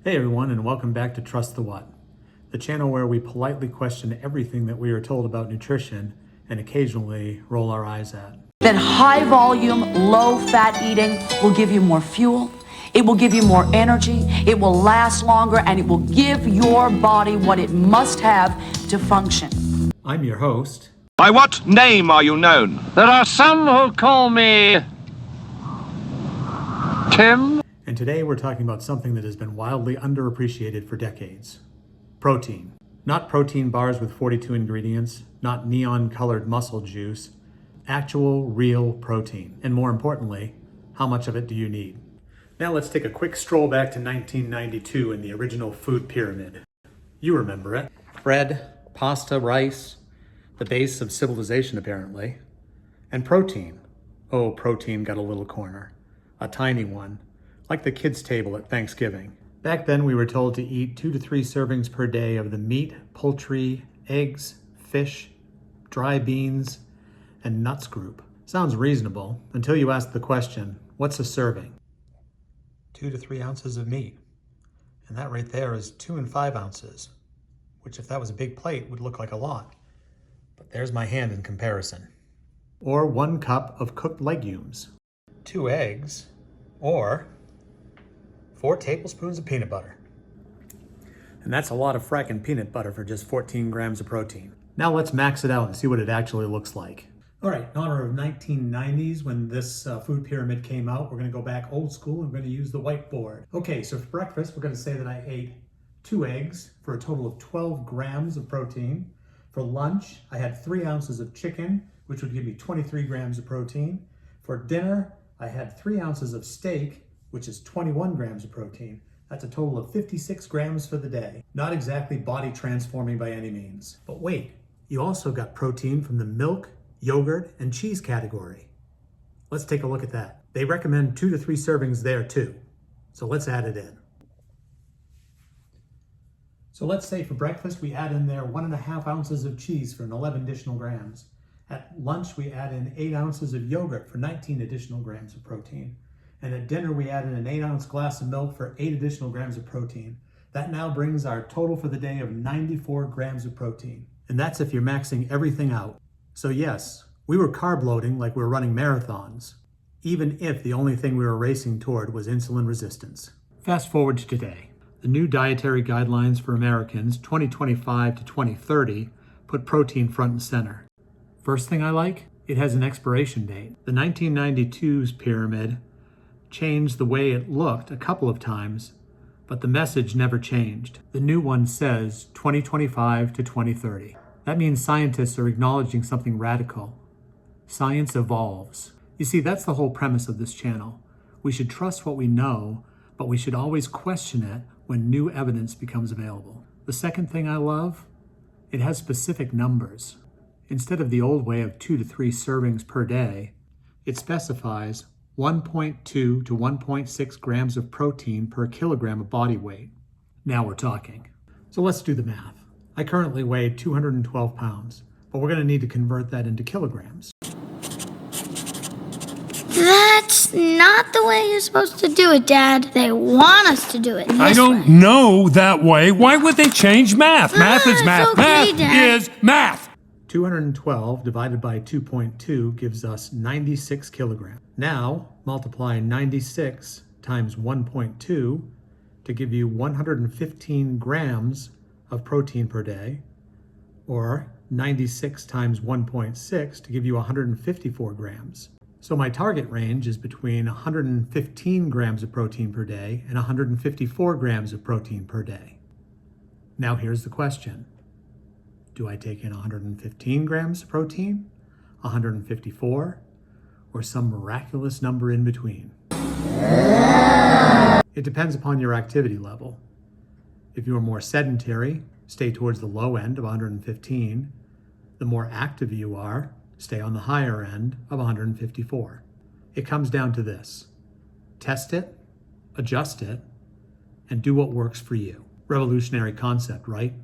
Hey everyone, and welcome back to Trust the What, the channel where we politely question everything that we are told about nutrition and occasionally roll our eyes at. Then high volume, low fat eating will give you more fuel, it will give you more energy, it will last longer, and it will give your body what it must have to function. I'm your host. By what name are you known? There are some who call me Tim. And today we're talking about something that has been wildly underappreciated for decades. Protein. Not protein bars with 42 ingredients, not neon-colored muscle juice, actual, real protein. And more importantly, how much of it do you need? Now let's take a quick stroll back to 1992 in the original food pyramid. You remember it. Bread, pasta, rice, the base of civilization apparently. And protein. Oh, protein got a little corner. A tiny one. Like the kids' table at Thanksgiving. Back then we were told to eat 2 to 3 servings per day of the meat, poultry, eggs, fish, dry beans, and nuts group. Sounds reasonable until you ask the question, what's a serving? 2 to 3 ounces of meat. And that right there is 2 and 5 ounces, which if that was a big plate would look like a lot. But there's my hand in comparison. Or 1 cup of cooked legumes, 2 eggs, or 4 tablespoons of peanut butter. And that's a lot of frackin' peanut butter for just 14 grams of protein. Now let's max it out and see what it actually looks like. All right, in honor of 1990s, when this food pyramid came out, we're gonna go back old school and we're gonna use the whiteboard. Okay, so for breakfast, we're gonna say that I ate 2 eggs for a total of 12 grams of protein. For lunch, I had 3 ounces of chicken, which would give me 23 grams of protein. For dinner, I had 3 ounces of steak, which is 21 grams of protein. That's a total of 56 grams for the day. Not exactly body transforming by any means. But wait, you also got protein from the milk, yogurt, and cheese category. Let's take a look at that. They recommend 2 to 3 servings there too. So let's add it in. So let's say for breakfast, we add in there 1.5 ounces of cheese for an 11 additional grams. At lunch, we add in 8 ounces of yogurt for 19 additional grams of protein. And at dinner, we add in an 8-ounce glass of milk for 8 additional grams of protein. That now brings our total for the day of 94 grams of protein. And that's if you're maxing everything out. So yes, we were carb loading like we were running marathons, even if the only thing we were racing toward was insulin resistance. Fast forward to today. The new dietary guidelines for Americans 2025 to 2030 put protein front and center. First thing I like, it has an expiration date. The 1992's pyramid changed the way it looked a couple of times, but the message never changed. The new one says 2025 to 2030. That means scientists are acknowledging something radical. Science evolves. You see, that's the whole premise of this channel. We should trust what we know, but we should always question it when new evidence becomes available. The second thing I love, it has specific numbers. Instead of the old way of 2 to 3 servings per day, it specifies 1.2 to 1.6 grams of protein per kilogram of body weight. Now we're talking. So let's do the math. I currently weigh 212 pounds, but we're going to need to convert that into kilograms. That's not the way you're supposed to do it, Dad. They want us to do it this I don't way. know that way. Why would they change math? Math is math. It's okay, Math Dad. is math. 212 divided by 2.2 gives us 96 kilograms. Now, multiply 96 times 1.2 to give you 115 grams of protein per day, or 96 times 1.6 to give you 154 grams. So my target range is between 115 grams of protein per day and 154 grams of protein per day. Now here's the question. Do I take in 115 grams of protein, 154, or some miraculous number in between? It depends upon your activity level. If you are more sedentary, stay towards the low end of 115. The more active you are, stay on the higher end of 154. It comes down to this. Test it, adjust it, and do what works for you. Revolutionary concept, right?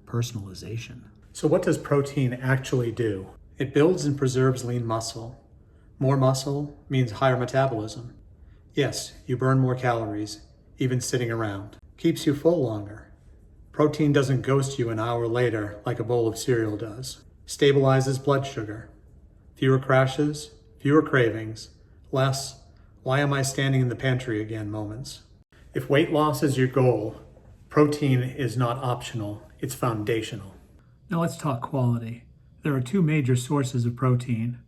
Personalization. So what does protein actually do? It builds and preserves lean muscle. More muscle means higher metabolism. Yes, you burn more calories, even sitting around. keeps you full longer. Protein doesn't ghost you an hour later like a bowl of cereal does. Stabilizes blood sugar. Fewer crashes, fewer cravings, less, why am I standing in the pantry again moments. If weight loss is your goal, protein is not optional, it's foundational. Now let's talk quality. There are two major sources of protein.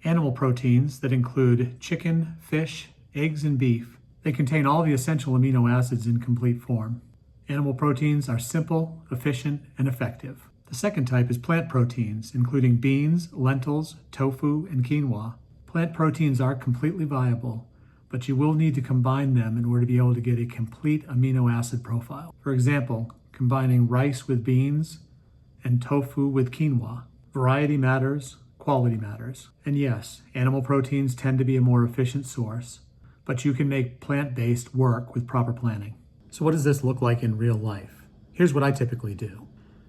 Animal proteins that include chicken, fish, eggs, and beef. They contain all the essential amino acids in complete form. Animal proteins are simple, efficient, and effective. The second type is plant proteins, including beans, lentils, tofu, and quinoa. Plant proteins are completely viable, but you will need to combine them in order to be able to get a complete amino acid profile. For example, combining rice with beans and tofu with quinoa. Variety matters, quality matters. And yes, animal proteins tend to be a more efficient source, but you can make plant-based work with proper planning. So what does this look like in real life? Here's what I typically do.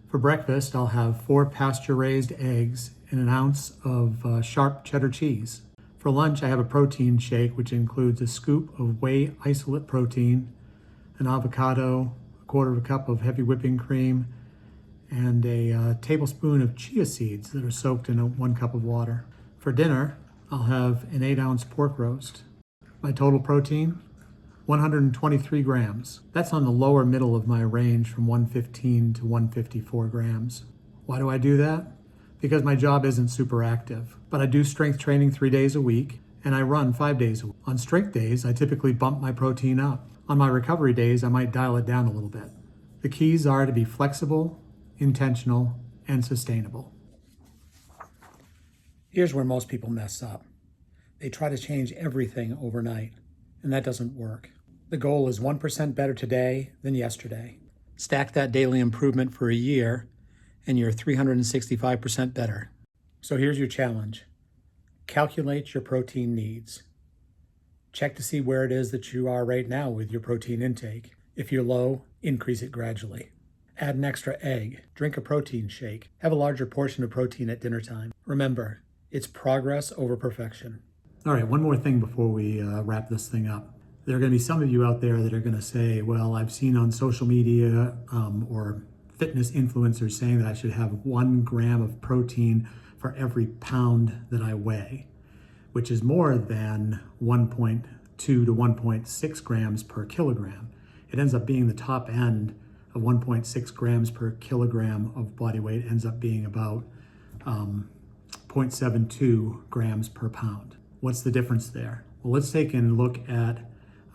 For breakfast, I'll have 4 pasture-raised eggs and an ounce of sharp cheddar cheese. For lunch, I have a protein shake, which includes a scoop of whey isolate protein, an avocado, a quarter of a cup of heavy whipping cream, and a tablespoon of chia seeds that are soaked in 1 cup of water. For dinner, I'll have an 8-ounce pork roast. My total protein, 123 grams. That's on the lower middle of my range from 115 to 154 grams. Why do I do that? Because my job isn't super active, but I do strength training 3 days a week, and I run 5 days a week. On strength days, I typically bump my protein up. On my recovery days, I might dial it down a little bit. The keys are to be flexible, intentional, and sustainable. Here's where most people mess up. They try to change everything overnight, and that doesn't work. The goal is 1% better today than yesterday. Stack that daily improvement for a year, and you're 365% better. So here's your challenge. Calculate your protein needs. Check to see where it is that you are right now with your protein intake. If you're low, increase it gradually. Add an extra egg, drink a protein shake, have a larger portion of protein at dinner time. Remember, it's progress over perfection. All right, one more thing before we wrap this thing up. There are going to be some of you out there that are going to say, well, I've seen on social media or fitness influencers saying that I should have 1 gram of protein for every pound that I weigh, which is more than 1.2 to 1.6 grams per kilogram. It ends up being the top end of 1.6 grams per kilogram of body weight ends up being about 0.72 grams per pound. What's the difference there? Well, let's take a look at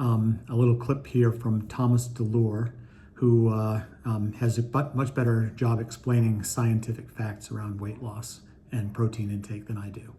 a little clip here from Thomas DeLure, who has a much better job explaining scientific facts around weight loss and protein intake than I do.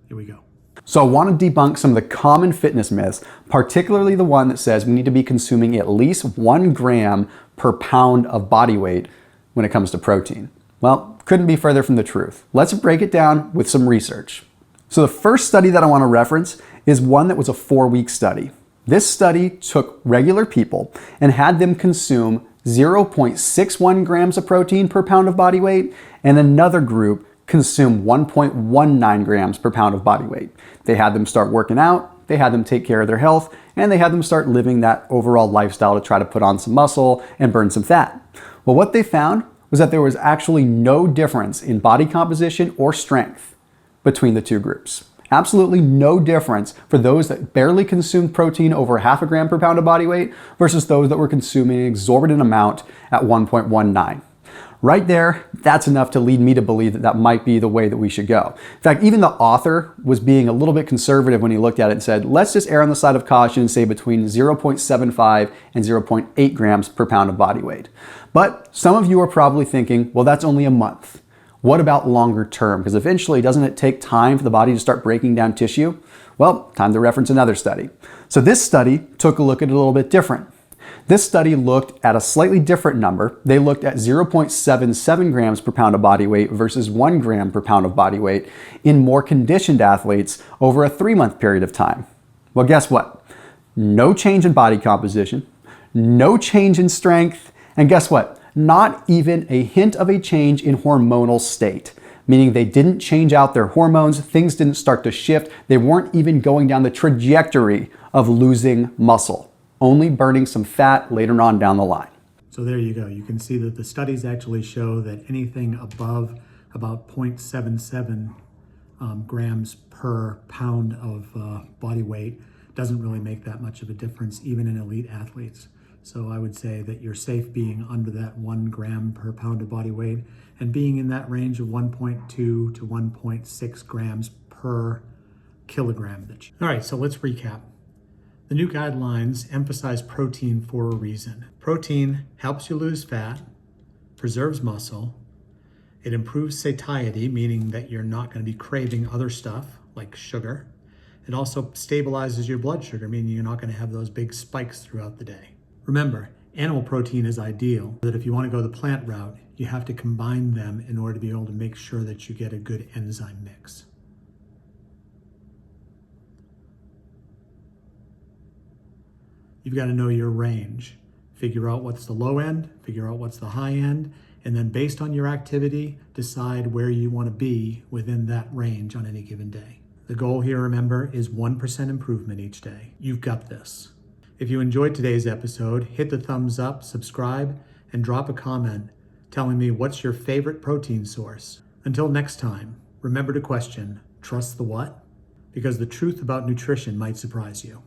Here we go. So I want to debunk some of the common fitness myths, particularly the one that says we need to be consuming at least 1 gram per pound of body weight when it comes to protein. Well, couldn't be further from the truth. Let's break it down with some research. So the first study that I want to reference is one that was a 4-week study. This study took regular people and had them consume 0.61 grams of protein per pound of body weight, and another group consume 1.19 grams per pound of body weight. They had them start working out, they had them take care of their health, and they had them start living that overall lifestyle to try to put on some muscle and burn some fat. Well, what they found was that there was actually no difference in body composition or strength between the two groups. Absolutely no difference for those that barely consumed protein over 0.5 gram per pound of body weight versus those that were consuming an exorbitant amount at 1.19. Right there, that's enough to lead me to believe that that might be the way that we should go. In fact, even the author was being a little bit conservative when he looked at it and said, let's just err on the side of caution and say between 0.75 and 0.8 grams per pound of body weight. But some of you are probably thinking, well, that's only a month. What about longer term? Because eventually, doesn't it take time for the body to start breaking down tissue? Well, time to reference another study. So this study took a look at it a little bit different. This study looked at a slightly different number. They looked at 0.77 grams per pound of body weight versus 1 gram per pound of body weight in more conditioned athletes over a 3-month period of time. Well, guess what? No change in body composition, no change in strength, and guess what? Not even a hint of a change in hormonal state, meaning they didn't change out their hormones, things didn't start to shift, they weren't even going down the trajectory of losing muscle. only burning some fat later on down the line. So there you go. You can see that the studies actually show that anything above about 0.77 grams per pound of body weight doesn't really make that much of a difference, even in elite athletes. So I would say that you're safe being under that 1 gram per pound of body weight and being in that range of 1.2 to 1.6 grams per kilogram. All right, so let's recap. The new guidelines emphasize protein for a reason. Protein helps you lose fat, preserves muscle, it improves satiety, meaning that you're not going to be craving other stuff like sugar. It also stabilizes your blood sugar, meaning you're not going to have those big spikes throughout the day. Remember, animal protein is ideal, that if you want to go the plant route, you have to combine them in order to be able to make sure that you get a good enzyme mix. You've got to know your range. Figure out what's the low end, figure out what's the high end, and then based on your activity, decide where you want to be within that range on any given day. The goal here, remember, is 1% improvement each day. You've got this. If you enjoyed today's episode, hit the thumbs up, subscribe, and drop a comment telling me what's your favorite protein source. Until next time, remember to question, trust the what? Because the truth about nutrition might surprise you.